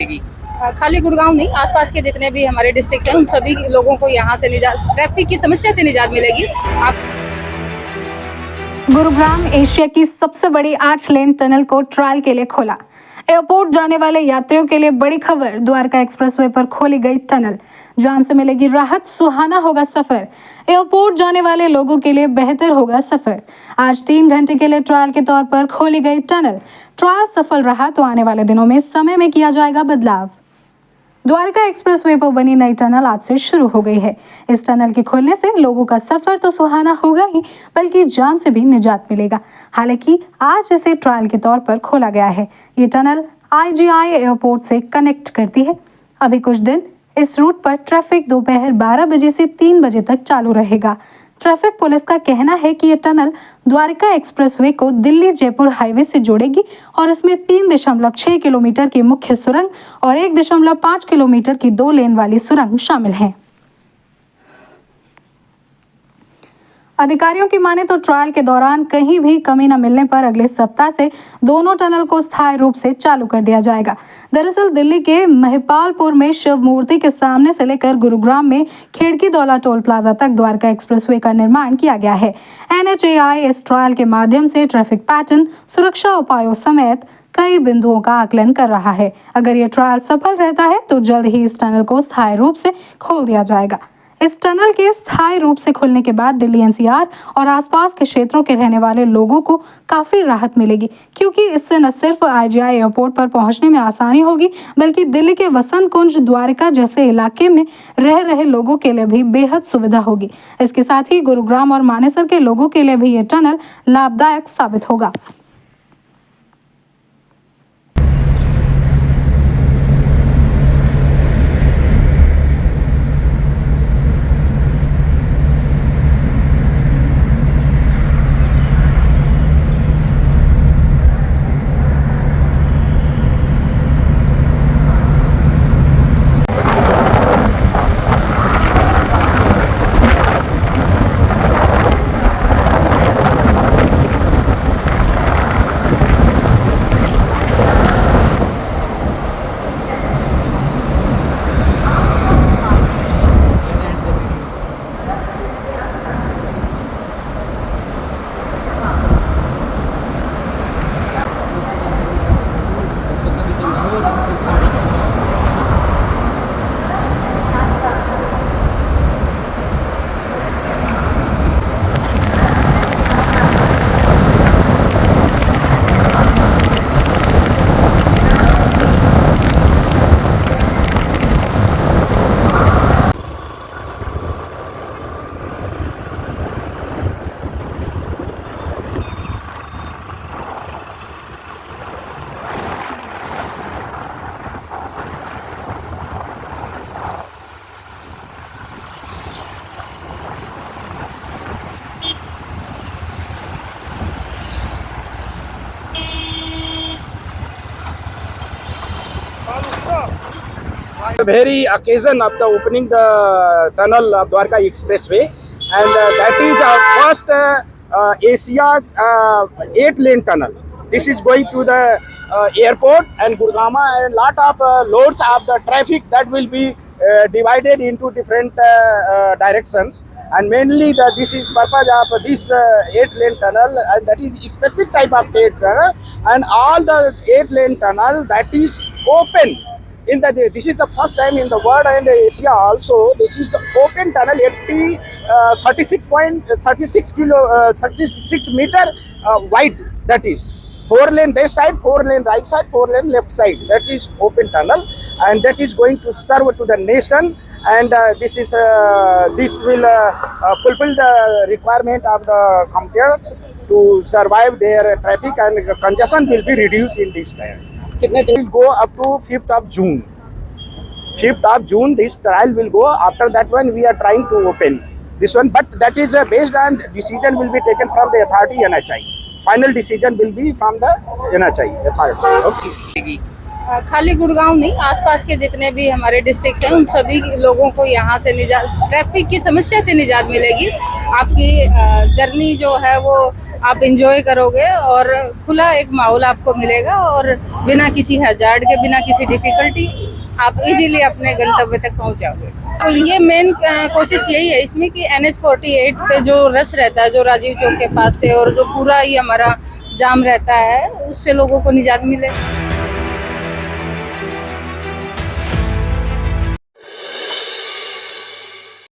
खाली गुड़गांव नहीं, आसपास के जितने भी हमारे डिस्ट्रिक्ट हैं उन सभी लोगों को यहाँ से निजात, ट्रैफिक की समस्या से निजात मिलेगी। आप गुरुग्राम एशिया की सबसे बड़ी 8 लेन टनल को ट्रायल के लिए खोला। एयरपोर्ट जाने वाले यात्रियों के लिए बड़ी खबर, द्वारका एक्सप्रेसवे पर खोली गई टनल। जाम से मिलेगी राहत, सुहाना होगा सफर। एयरपोर्ट जाने वाले लोगों के लिए बेहतर होगा सफर। आज 3 घंटे के लिए ट्रायल के तौर पर खोली गई टनल। ट्रायल सफल रहा तो आने वाले दिनों में समय में किया जाएगा बदलाव। द्वारका एक्सप्रेसवे पर बनी नई टनल आज से शुरू हो गई है। इस टनल के खुलने से लोगों का सफर तो सुहाना होगा ही, बल्कि जाम से भी निजात मिलेगा। हालांकि आज इसे ट्रायल के तौर पर खोला गया है। ये टनल IGI एयरपोर्ट से कनेक्ट करती है। अभी कुछ दिन इस रूट पर ट्रैफिक दोपहर 12 बजे से 3 बजे तक चालू रहेगा। ट्रैफिक पुलिस का कहना है कि ये टनल द्वारका एक्सप्रेसवे को दिल्ली जयपुर हाईवे से जोड़ेगी और इसमें 3.6 किलोमीटर की मुख्य सुरंग और 1.5 किलोमीटर की 2 लेन वाली सुरंग शामिल हैं। अधिकारियों की माने तो ट्रायल के दौरान कहीं भी कमी न मिलने पर अगले सप्ताह से दोनों टनल को स्थायी रूप से चालू कर दिया जाएगा। दरअसल दिल्ली के महिपालपुर में शिव मूर्ति के सामने से लेकर गुरुग्राम में खिड़की दौला टोल प्लाजा तक द्वारका एक्सप्रेसवे का निर्माण किया गया है। NHAI इस ट्रायल के माध्यम से ट्रैफिक पैटर्न, सुरक्षा उपायों समेत कई बिंदुओं का आकलन कर रहा है। अगर ये ट्रायल सफल रहता है तो जल्द ही इस टनल को स्थायी रूप से खोल दिया जाएगा। इस टनल के स्थायी रूप से खुलने के बाद दिल्ली NCR और आसपास के क्षेत्रों के रहने वाले लोगों को काफ़ी राहत मिलेगी, क्योंकि इससे न सिर्फ IGI एयरपोर्ट पर पहुंचने में आसानी होगी, बल्कि दिल्ली के वसंत कुंज, द्वारका जैसे इलाके में रह रहे लोगों के लिए भी बेहद सुविधा होगी। इसके साथ ही गुरुग्राम और मानेसर के लोगों के लिए भी ये टनल लाभदायक साबित होगा। The very occasion of the opening the tunnel of Dwarka Expressway, and that is our first Asia's 8-lane tunnel. This is going to the airport and Gurgaon, and lot of loads of the traffic that will be divided into different directions, and mainly this is purpose of this 8-lane tunnel, and that is specific type of 8 tunnel, and all the 8-lane tunnel that is open. This is the first time in the world and Asia also. This is the open tunnel, 36 meter wide. That is 4 lane this side, 4 lane right side, 4 lane left side. That is open tunnel, and that is going to serve to the nation. And this will fulfill the requirement of the computers to survive their traffic, and congestion will be reduced in this time. It will go up to 5th of June. 5th of June this trial will go. After that one we are trying to open this one, but that is based on decision will be taken from the authority NHAI. Final decision will be from the NHAI authority. Okay. खाली गुड़गांव नहीं, आसपास के जितने भी हमारे districts हैं उन सभी लोगों को यहाँ से निजात, ट्रैफिक की समस्या से निजात मिलेगी। आपकी जर्नी जो है वो आप इंजॉय करोगे और खुला एक माहौल आपको मिलेगा और बिना किसी हजार्ड के, बिना किसी डिफिकल्टी आप इजीली अपने गंतव्य तक पहुँच जाओगे। तो ये मेन कोशिश यही है इसमें कि NH-48 पे जो रश रहता है, जो राजीव चौक के पास से और जो पूरा ही हमारा जाम रहता है, उससे लोगों को निजात मिले।